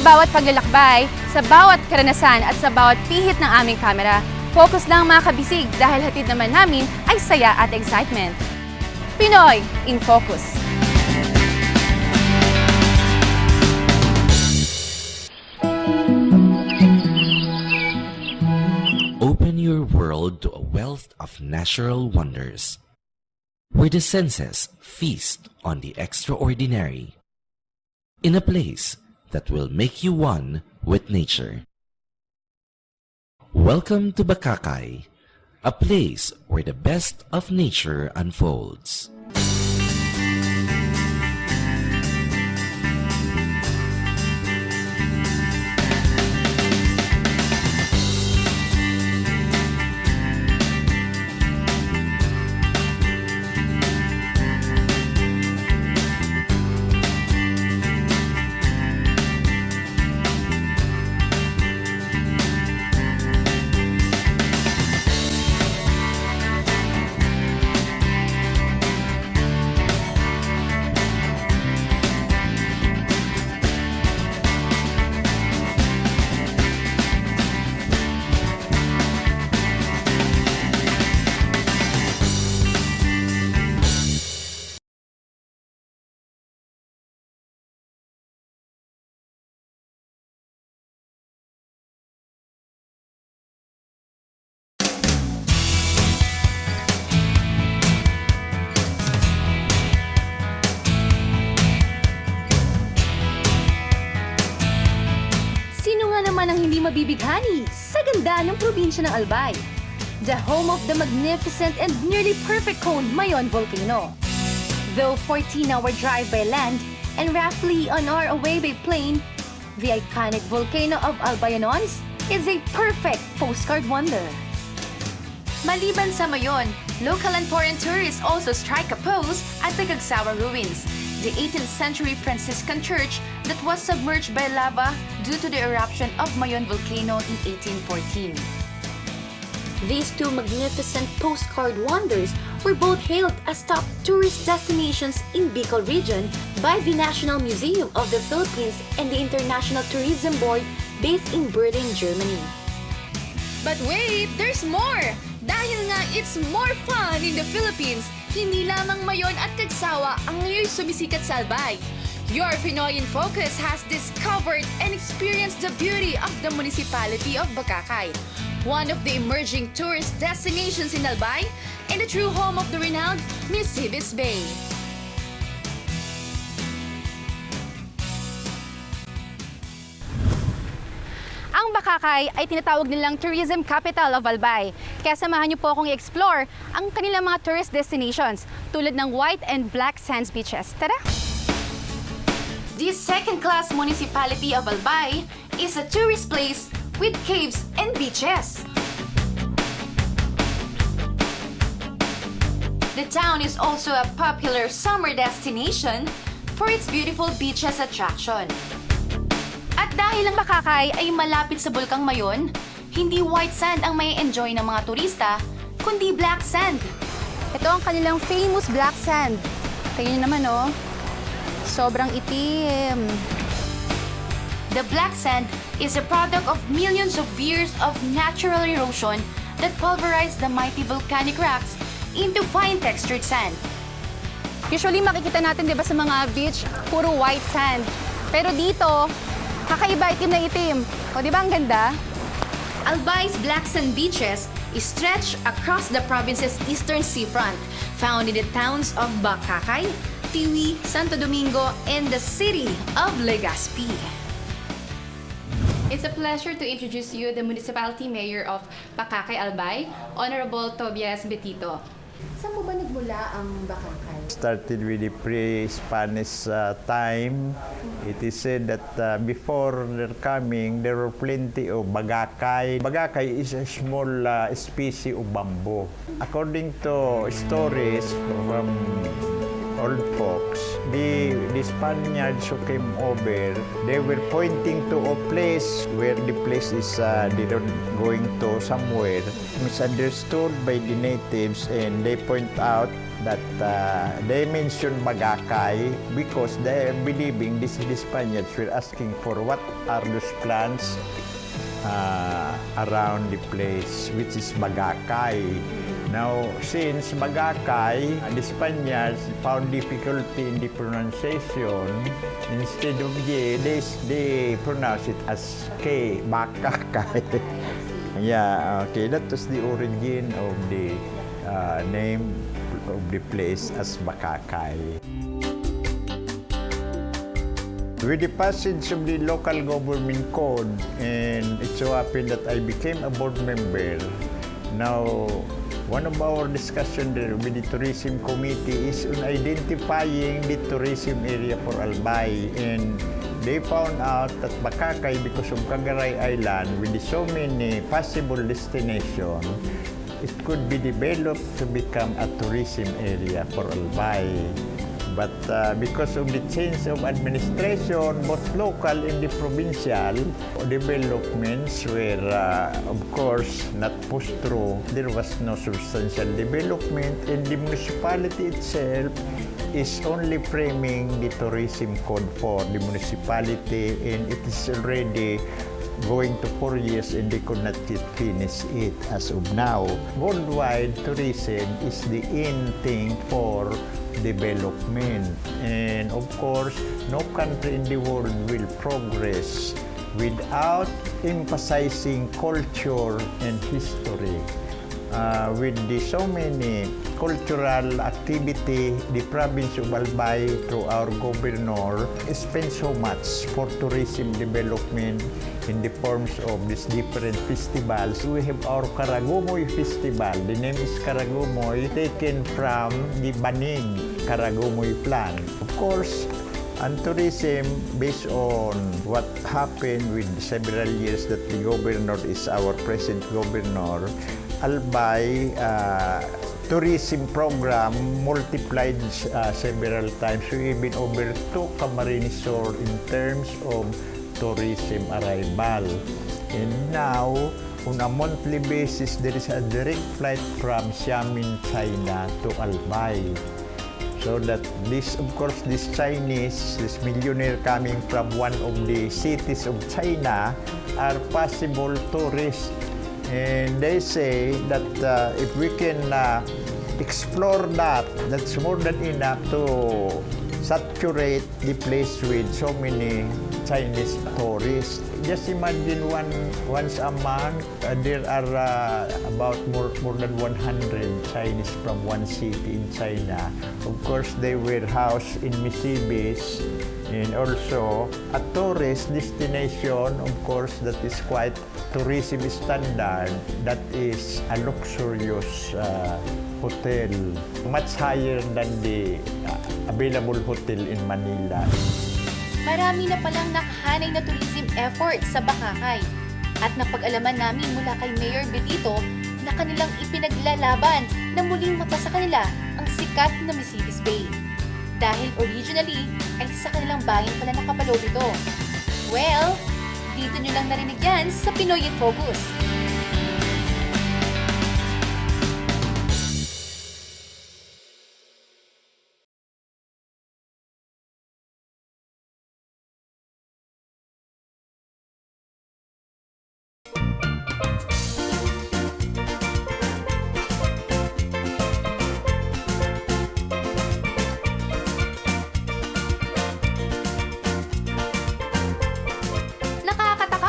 bawat paglalakbay, sa bawat karanasan at sa bawat pihit ng aming kamera, focus lang mga kabisig dahil hatid naman namin ay saya at excitement. Pinoy in Focus. Open your world to a wealth of natural wonders, where the senses feast on the extraordinary, in a place that will make you one with nature. Welcome to Bakakay, a place where the best of nature unfolds. Naman ang hindi mabibighani sa ganda ng probinsya ng Albay, the home of the magnificent and nearly perfect cone Mayon Volcano. Though 14-hour drive by land and roughly an hour away by plane, the iconic volcano of Albayonons is a perfect postcard wonder. Maliban sa Mayon, local and foreign tourists also strike a pose at the Cagsawa Ruins, the 18th century Franciscan church that was submerged by lava due to the eruption of Mayon Volcano in 1814. These two magnificent postcard wonders were both hailed as top tourist destinations in Bicol region by the National Museum of the Philippines and the International Tourism Board based in Berlin, Germany. But wait, there's more! Dahil nga it's more fun in the Philippines, hindi lamang Mayon at Cagsawa ang ngayon sumisikat sa Albay. Your Pinoy in Focus has discovered and experienced the beauty of the municipality of Bakakay, one of the emerging tourist destinations in Albay and the true home of the renowned Nisibis Bay. Ang Bakakay ay tinatawag nilang tourism capital of Albay. Kaya samahan niyo po akong i-explore ang kanilang mga tourist destinations tulad ng white and black sands beaches. Tara! This second-class municipality of Albay is a tourist place with caves and beaches. The town is also a popular summer destination for its beautiful beaches attraction. At dahil ang Bakakay ay malapit sa Bulkang Mayon, hindi white sand ang may enjoy ng mga turista, kundi black sand. Ito ang kanilang famous black sand. Tingnan naman oh, sobrang itim. The black sand is a product of millions of years of natural erosion that pulverized the mighty volcanic rocks into fine textured sand. Usually makikita natin 'di ba sa mga beach, puro white sand. Pero dito, kakaiba, itim na itim. O, di ba ang ganda? Albay's black sand beaches is stretched across the province's eastern seafront, found in the towns of Bakakay, Tiwi, Santo Domingo, and the city of Legazpi. It's a pleasure to introduce you the Municipality Mayor of Bakakay, Albay, Honorable Tobias Betito. Saan po ba nagmula ang Bakakay? Started with the pre-Spanish time. It is said that before their coming, there were plenty of bagakay. Bagakay is a small species of bamboo. According to stories from old folks. The Spaniards who came over, they were pointing to a place where the place is they don't going to somewhere misunderstood by the natives, and they point out that they mention Bagakay because they are believing the Spaniards were asking for what are those plants around the place, which is Bagakay. Now, since Bagakay, the Spaniards found difficulty in the pronunciation. Instead of J, they pronounce it as K, Bakakay. Yeah, okay, that was the origin of the name of the place as Bakakay. With the passage of the local government code, and it so happened that I became a board member. Now, one of our discussion there with the tourism committee is on identifying the tourism area for Albay, and they found out that Bakakay, because of Cagaray Island, with so many possible destinations, it could be developed to become a tourism area for Albay. But because of the change of administration, both local and the provincial developments were, of course, not pushed through. There was no substantial development, and the municipality itself is only framing the tourism code for the municipality, and it is already going to 4 years, and they could not yet finish it as of now. Worldwide tourism is the in thing for development, and of course, no country in the world will progress without emphasizing culture and history. With so many cultural activity, the province of Albay, through our governor, spends so much for tourism development in the forms of these different festivals. We have our Karagumoy Festival. The name is Karagumoy, taken from the Banig Karagumoy plant. Of course, and tourism, based on what happened with several years that the governor is our present governor, Albay tourism program multiplied several times. We even overtook Camarines Sur in terms of tourism arrival. And now, on a monthly basis, there is a direct flight from Xiamen, China to Albay. So that this, of course, this Chinese, this millionaire coming from one of the cities of China are possible tourists. And they say that if we can explore that, that's more than enough to saturate the place with so many Chinese tourists. Just imagine once a month, there are about more than 100 Chinese from one city in China. Of course, they were housed in Misibis, and also a tourist destination, of course, that is quite tourism standard. That is a luxurious hotel, much higher than the available hotel in Manila. Marami na palang nakahanay na tourism effort sa Bakakay. At napag-alaman namin mula kay Mayor Benito na kanilang ipinaglalaban na muling mapasa kanila ang sikat na Misibis Bay. Dahil originally ay sa kanilang bayan pala nakapaloob ito. Well, dito nyo lang narinig yan sa Pinoy in Focus.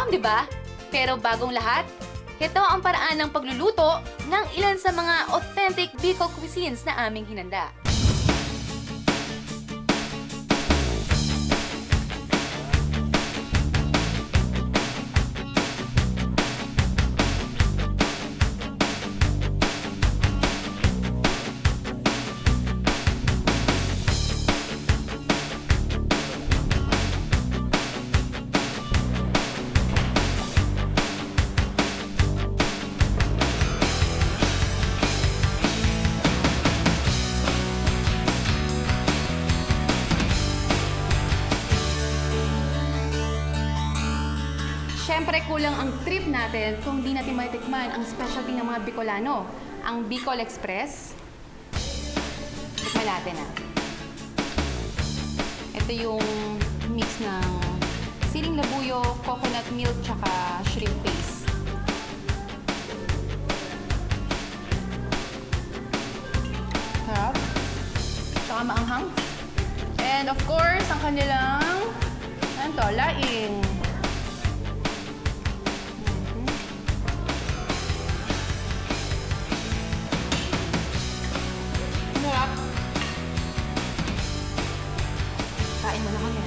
Diba? Pero bagong lahat, ito ang paraan ng pagluluto ng ilan sa mga authentic Bicol cuisines na aming hinanda. Siyempre, kulang ang trip natin kung di natin matitikman ang specialty ng mga Bicolano, ang Bicol Express. Tikman natin Ito yung mix ng siling labuyo, coconut milk, tsaka shrimp paste. Sarap. Tsaka maanghang. And of course, ang kanilang, ano to, laing. Sarap. Kain mo na kami,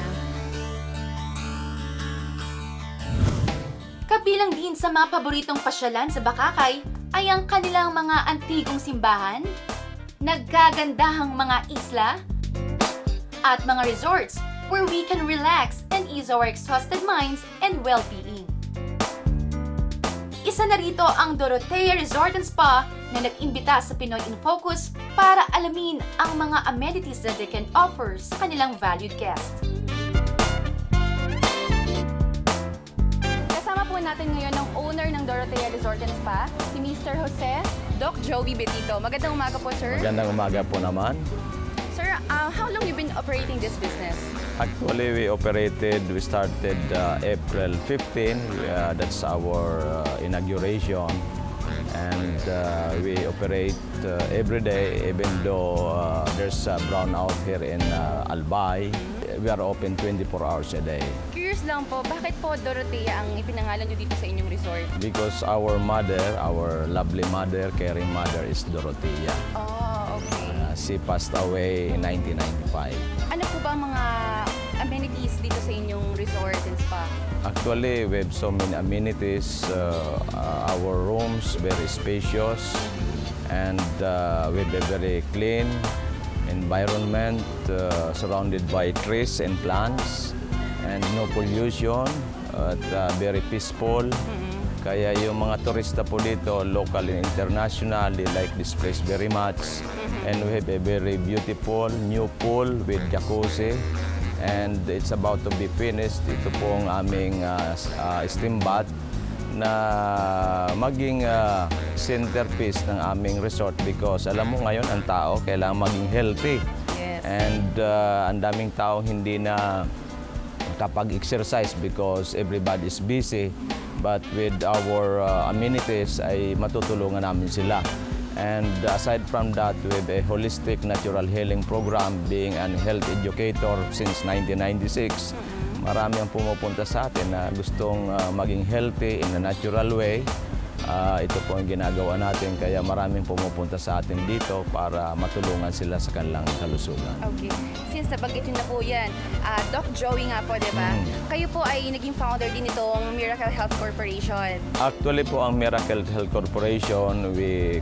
Kabilang din sa mga paboritong pasyalan sa Bakakay ay ang kanilang mga antigong simbahan, nagkagandahang mga isla, at mga resorts where we can relax and ease our exhausted minds and well-being. Isa na rito ang Dorotea Resort and Spa na nag-imbita sa Pinoy in Focus para alamin ang mga amenities that they can offer sa kanilang valued guest. Kasama po natin ngayon ang owner ng Dorotea Resort and Spa, si Mr. Jose Doc Joey Betito. Magandang umaga po, sir. Magandang umaga po naman. Sir, how long you been operating this business? Actually, we started April 15. That's our inauguration. And we operate every day, even though there's a brownout here in Albay. We are open 24 hours a day. Curious lang po, bakit po Dorotea ang ipinangalan nyo dito sa inyong resort? Because our lovely mother, caring mother is Dorotea. Oh, okay. She passed away in 1995. Ano po ba ang mga amenities dito sa inyong resort and spa? Actually, we have so many amenities. Our rooms very spacious, and we have a very clean environment, surrounded by trees and plants, and no pollution. At very peaceful. Kaya yung mga turista po dito, local and international, they like this place very much. And we have a very beautiful new pool with jacuzzi. And it's about to be finished. Ito po ang aming steam bath na maging centerpiece ng aming resort because alam mo ngayon ang tao kailangan maging healthy. Yes. And ang daming tao hindi na kapag-exercise because everybody is busy. But with our amenities ay matutulungan namin sila. And aside from that, we have a holistic natural healing program being an health educator since 1996. Marami ang pumupunta sa atin na gustong maging healthy in a natural way. Ito po ang ginagawa natin kaya maraming pumupunta sa atin dito para matulungan sila sa kanilang kalusugan. Okay. Since nabanggit yun na po yan, Doc Joey nga po, di ba? Kayo po ay naging founder din itong Miracle Health Corporation. Actually po ang Miracle Health Corporation, we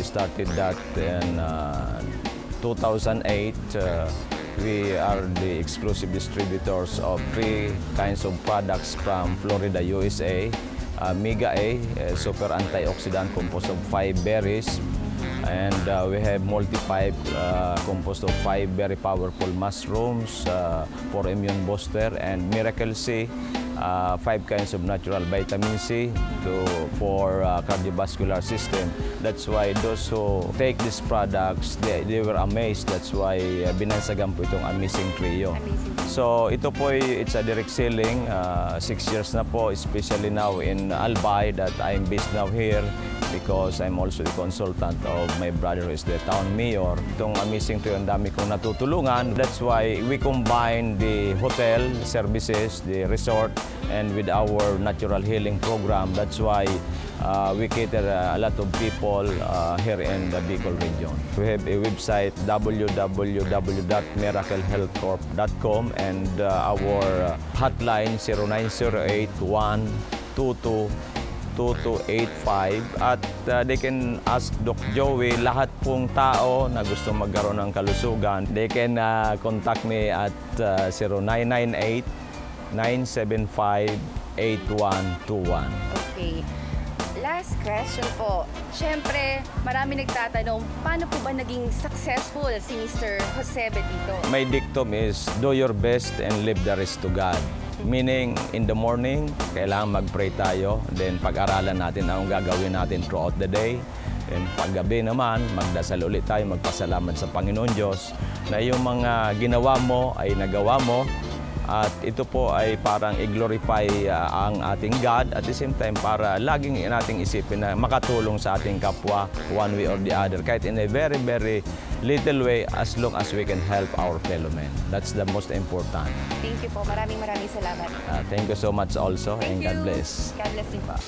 started that in 2008. We are the exclusive distributors of 3 kinds of products from Florida, USA. Mega A, super antioxidant composed of 5 berries. And we have multi-5 composed of 5 very powerful mushrooms for immune booster. And Miracle C, 5 kinds of natural vitamin C for cardiovascular system. That's why those who take these products, they were amazed. That's why binansagan po itong Amazing Trio. So ito po it's a direct selling. 6 years na po, especially now in Albay that I'm based now here because I'm also the consultant of my brother who is the town mayor. Itong Amazing Trio, ang dami kong natutulungan. That's why we combine the hotel services, the resort, and with our natural healing program. That's why we cater a lot of people here in the Bicol region. We have a website www.miraclehealthcorp.com and our hotline 0908-122-2285 at they can ask Doc Joey, lahat pong tao na gusto magkaroon ng kalusugan, they can contact me at 0998-975-8121. Okay. Last question po. Siyempre, marami nagtatanong, paano po ba naging successful si Mr. Jose Betito? My dictum is, do your best and leave the rest to God. Meaning, in the morning, kailangan mag-pray tayo. Then, pag-aralan natin anong gagawin natin throughout the day. And paggabi naman, magdasal ulit tayo, magpasalamat sa Panginoon Diyos na yung mga ginawa mo ay nagawa mo. At ito po ay parang i-glorify ang ating God at the same time para laging nating isipin na makatulong sa ating kapwa one way or the other. Kahit in a very, very little way as long as we can help our fellow men. That's the most important. Thank you po. Maraming salamat. Thank you so much also and God bless. God bless din po.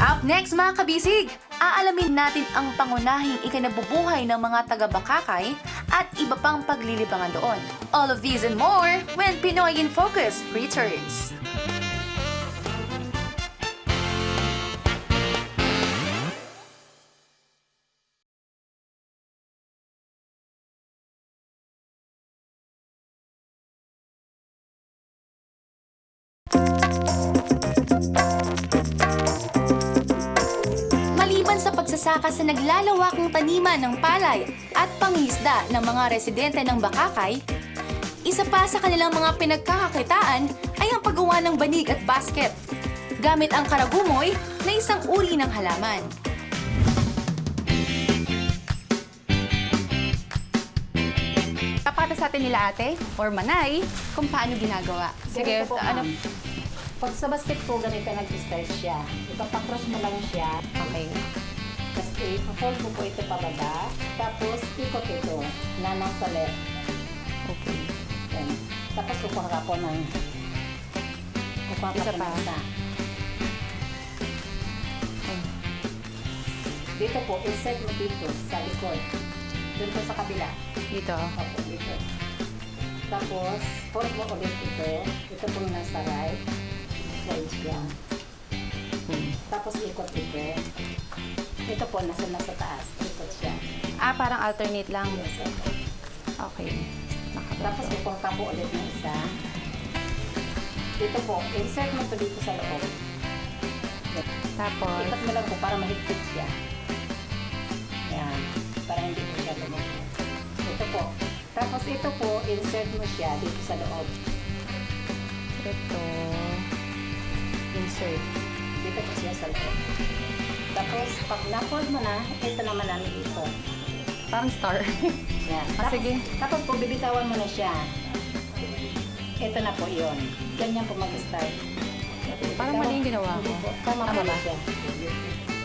Up next mga kabisig, aalamin natin ang pangunahing ikinabubuhay ng mga taga-Bakakay at iba pang paglilibangan doon. All of these and more when Pinoy in Focus returns. Maliban sa pagsasaka sa naglalawakang taniman ng palay at pangisda ng mga residente ng Bakakay, isa pa sa kanilang mga pinagkakakitaan ay ang paggawa ng banig at basket, gamit ang karagumoy na isang uri ng halaman. Papata sa atin nila ate, or manay, kung paano ginagawa. Sige, Ganito po, ano? ma'am. Pag sa basket po, ganito nag-start siya. Ipapakross mo lang siya. Okay. Tapos i-fold mo po ito pababa. Tapos ikot ito na nasa left. Okay. Yan. Tapos kukuha ka po ng Isa pa. isa. Dito po, insert mo dito sa likod. Doon po sa kabila. Dito. Opo, dito. Tapos, fold mo ulit ito. Ito po yung nasa right. Right siya. Tapos ikot ito. Ito po, nasa taas. Ikot siya. Ah, parang alternate lang. Yes, opo. Okay. Tapos ipong ka po ulit ng isa. Dito po, insert mo ito dito sa loob. Tapos, Ikot mo lang po para mahigpit siya. Yan. Para hindi po siya lumabas. Ito po. Tapos ito po, insert mo siya dito sa loob. ito, insert. Dito po siya sa loob. Tapos, pag na-fold mo na, ito naman namin dito. Parang star. Yan. Ah, sige. Tapos po, bibitawan mo na siya. Ito na po yun. Ganyan po mag-start. Parang mali yung ginawa ko. Tama Tama po ba? siya.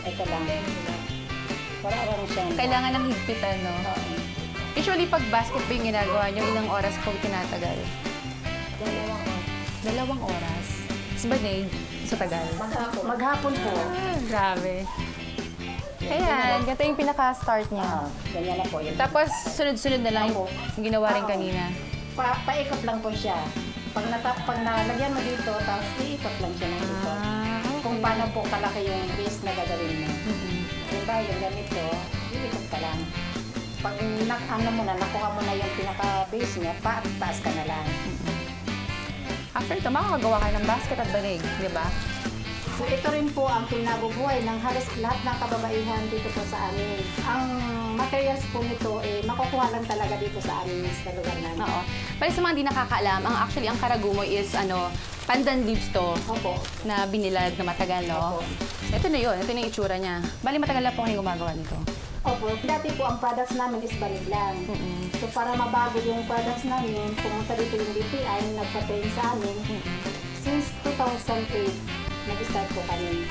Ito lang. Parang siya. Kailangan ng higpitan, no? Oo. Usually, pag basket ba yung ginagawa nyo, ilang oras po tinatagal? 2 oras. Sa banig, sa tagal. Maghapon po. Ah, grabe. Ayan, ganito yung pinaka-start niya. Ganyan na po. Yun. Tapos, sunod-sunod na lang yung ginawa rin kanina. Paikot lang po siya. Pag nalagyan mo dito, tapos iikot lang siya ng dito. Okay. Kung paano po kalaki yung base na gagawin mo. Diba, yung ganito, iikot ka lang. Pag nakuha mo na yung pinaka-base niya, taas ka na lang. After ito, makakagawa kayo ng basket at banig, di ba? So ito rin po ang pinabubuhay ng halos lahat ng kababaihan dito po sa amin. Ang materials po nito, makukuha lang talaga dito sa amin sa lugar namin. Oo. Para sa mga hindi nakakaalam, actually, ang karagumoy is, pandan leaves to Opo. na binilad na matagal, no? Opo. Ito na yun. Ito na yung itsura niya. Bali, matagal na po kayo gumagawa nito. Opo. Dati po ang products namin is banig lang. So para mabago yung products namin, pumunta dito yung DTI, nagpa-train sa amin. Since 2008, nag-start po kami.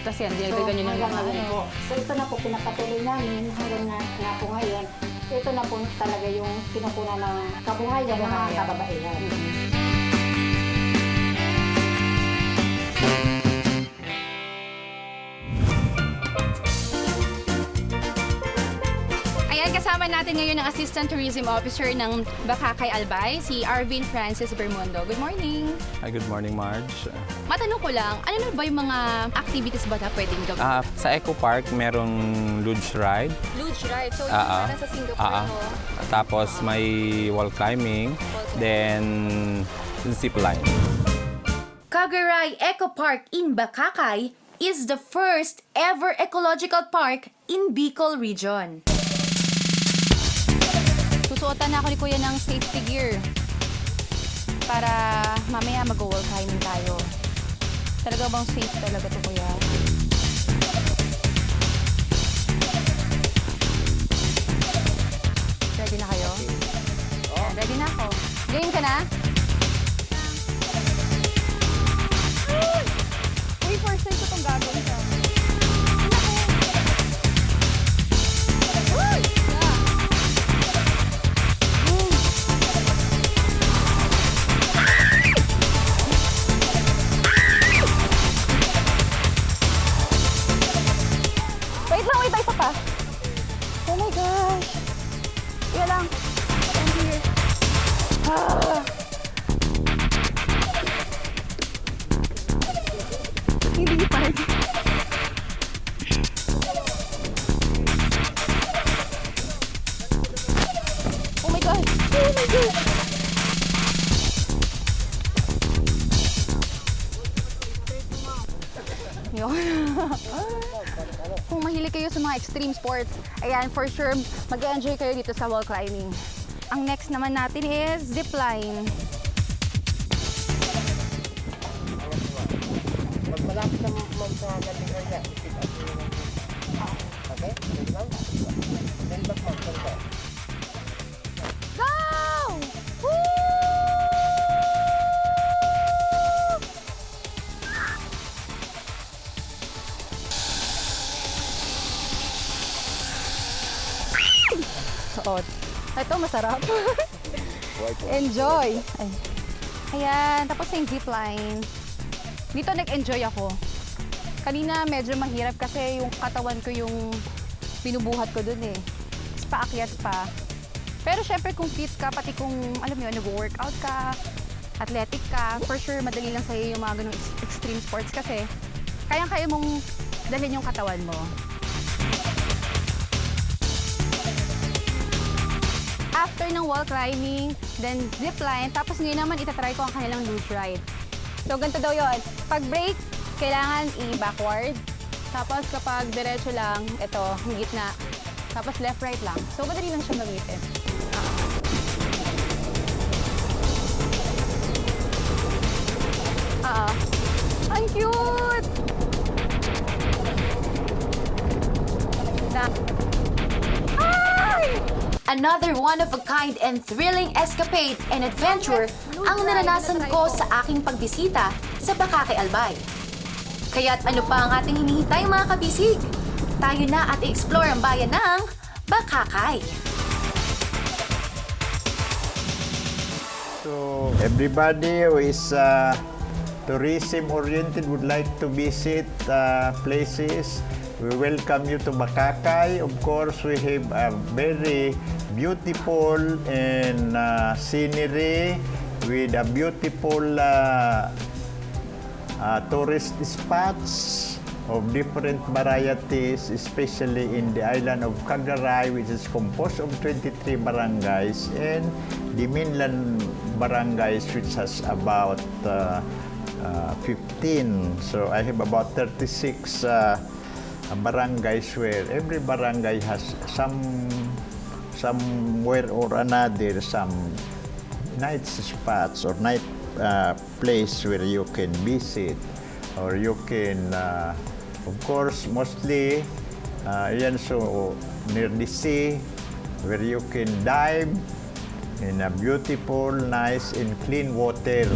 Tapos yan, dinagdagan nyo ng hanggang mga ngayon po. So ito na po pinapatuloy namin hanggang nga po ngayon. Ito na po talaga yung kinukunan ng kabuhayan ng mga kababaihan. Ayan, kasama natin ngayon ang Assistant Tourism Officer ng Bakakay Albay, si Arvin Francis Bermundo. Good morning! Hi, good morning, Marge. Matanong ko lang, ano na ba yung mga activities ba na pwedeng gawin? Sa Eco Park, merong luge ride. Luge ride. So, Ah, parang sa Singapore, no? Tapos may wall climbing, then zip line. Cagaray Eco Park in Bakakay is the first ever ecological park in Bicol Region. Susuotan na ako ni Kuya ng safety gear. para mamaya mag-wall climbing tayo. Talaga bang safe talaga to, kuya? Ready na kayo? Ayan, ready na ako. Game ka na? Uy, first time ko itong gagawin siya. Uy! Wait lang, wait, isa pa. Oh my gosh. Kaya lang. I'm here. Ah. Hindi pa rin. Oh my God. Oh my God. Yun. Kung mahilig kayo sa mga extreme sports, ayan, for sure, mag-enjoy kayo dito sa wall climbing. Ang next naman natin is zipline. Pag malapit na sa landing area, pick up yung... Okay? Wait lang. Then back mo. Go! Woo! Oh, ito masarap. Enjoy. Ay. Ayan, tapos yung zipline. Dito nag-enjoy ako. Kanina medyo mahirap kasi yung katawan ko yung binubuhat ko dun eh. Paakyat pa. Pero syempre kung fit ka, pati kung alam mo yun, nag-workout ka, athletic ka, for sure madali lang sa'yo yung mga ganung extreme sports kasi kayang-kaya mong dalhin yung katawan mo. After ng wall climbing, then zipline, tapos ngayon naman itatry ko ang kanilang luge ride. So ganito daw yun. Pag brake, kailangan i-backward. Tapos kapag diretso lang, ito, yung gitna. Tapos left-right lang. So madali lang siya gamitin. Ang cute! Another one-of-a-kind and thrilling escapade and adventure ang naranasan ko sa aking pagbisita sa Bakakay Albay. Kaya't ano pa ang ating hinihintay mga kabisig? Tayo na at i-explore ang bayan ng Bakakay. So everybody who is tourism-oriented would like to visit places. We welcome you to Bakakay. Of course, we have a very beautiful and scenery with a beautiful tourist spots of different varieties, especially in the island of Cagaray, which is composed of 23 barangays, and the mainland barangays, which has about 15. So I have about 36 barangays where every barangay has somewhere or another some night spots or night place where you can visit or you can of course mostly yan so near the sea where you can dive in a beautiful, nice and clean water.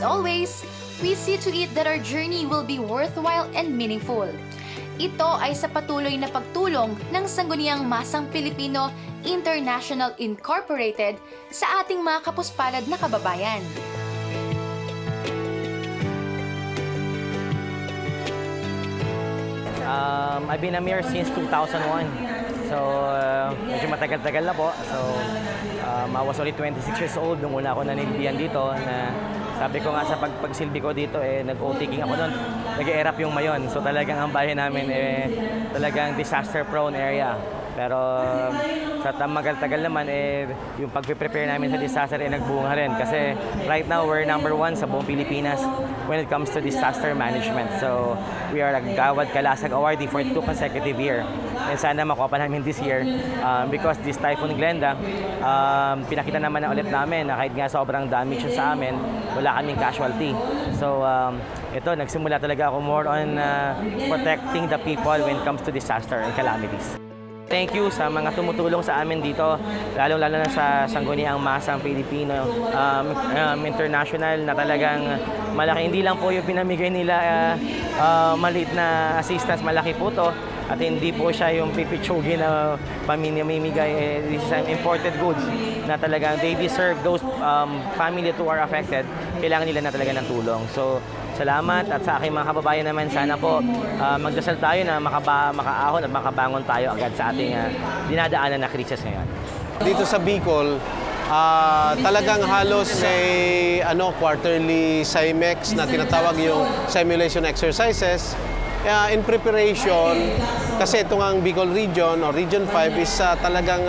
Always, we see to it that our journey will be worthwhile and meaningful. Ito ay sa patuloy na pagtulong ng Sangguniang Masang Pilipino International Incorporated sa ating mga kapuspalad na kababayan. I've been a mayor since 2001. So, medyo matagal-tagal na po. So, I was only 26 years old nung una ako nanindihan dito na sabi ko nga sa pagsilbi ko dito, nag-o-taking ako doon. Nag-e-erap yung Mayon. So talagang ang bayan namin, talagang disaster-prone area. Pero sa tamagal-tagal naman, yung pag-prepare namin sa disaster nagbunga rin. Kasi right now, we're number 1 sa buong Pilipinas when it comes to disaster management. So, we are a Gawad Kalasag awardee for 2 consecutive years. And sana makuha pa namin this year because this Typhoon Glenda, pinakita naman na ulit namin na kahit nga sobrang damage yun sa amin, wala kaming casualty. So, ito, nagsimula talaga ako more on protecting the people when it comes to disaster and calamities. Thank you sa mga tumutulong sa amin dito, lalong-lalo na sa Sangguniang Masang Pilipino International na talagang malaki. Hindi lang po yung pinamigay nila maliit na assistance, malaki po to. At hindi po siya yung pipitsugin na pamimigay. This is imported goods na talagang they deserve those family who are affected. Kailangan nila na talaga ng tulong. So, salamat at sa aking mga kababayan naman, sana po magdasal tayo na makaahon at makabangon tayo agad sa ating dinadaanan na krisis ngayon. Dito sa Bicol, talagang halos quarterly CIMEX na tinatawag yung simulation exercises. In preparation, kasi itong ang Bicol Region o Region 5 is talagang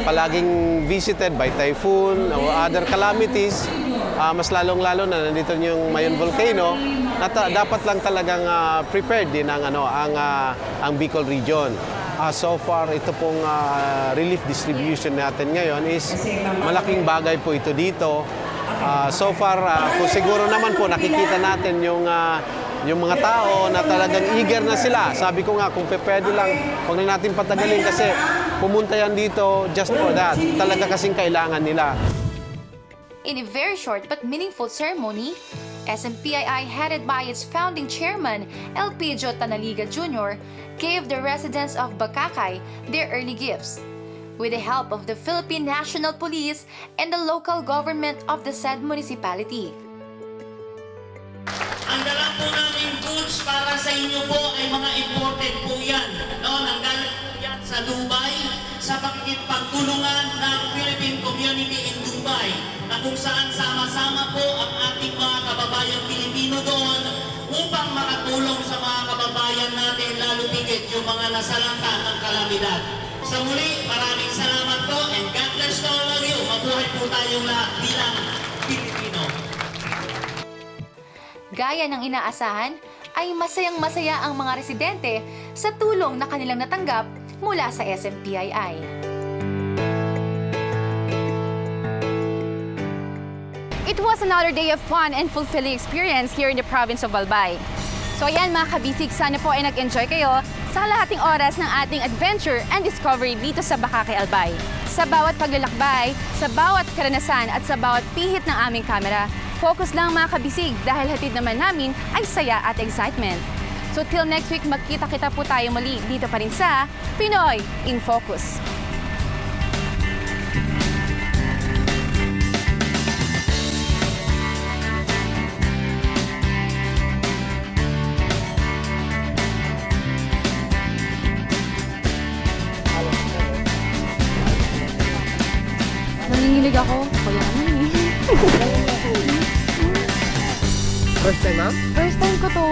palaging visited by typhoon o other calamities. Mas lalong-lalo na nandito yung Mayon Volcano, dapat lang talagang prepared din ang Bicol Region. So far, ito pong relief distribution natin ngayon is malaking bagay po ito dito. So far, kung siguro naman po nakikita natin yung mga tao na talagang eager na sila. Sabi ko nga, kung pwede lang, huwag na natin patagalin kasi pumunta yan dito just for that. Talaga kasing kailangan nila. In a very short but meaningful ceremony, SMPII, headed by its founding chairman, Elpidio Tanaliga Jr., gave the residents of Bakakay their early gifts. With the help of the Philippine National Police and the local government of the said municipality. Ang dala po namin goods para sa inyo po ay mga imported po yan. Nanggaling po yan sa Dubai, sa pakikipagtulungan ng Philippine community in Dubai, na kung saan sama-sama po ang ating mga kababayan Pilipino doon upang makatulong sa mga kababayan natin, lalo higit yung mga nasalanta ng kalamidad. Sa muli, maraming salamat po and God bless to all of you. Mabuhay po tayong lahat bilang Pilipino. Gaya ng inaasahan, ay masayang-masaya ang mga residente sa tulong na kanilang natanggap mula sa SMPII. It was another day of fun and fulfilling experience here in the province of Albay. So ayan mga kabisig, sana po ay nag-enjoy kayo sa kalahating oras ng ating adventure and discovery dito sa Bakakay, Albay. Sa bawat paglalakbay, sa bawat karanasan at sa bawat pihit ng aming kamera, focus lang mga kabisig dahil hatid naman namin ay saya at excitement. So till next week, magkita-kita po tayo muli dito pa rin sa Pinoy in Focus. Nanginginig ako. Kaya naman eh. First time, ma'am? First time ko to.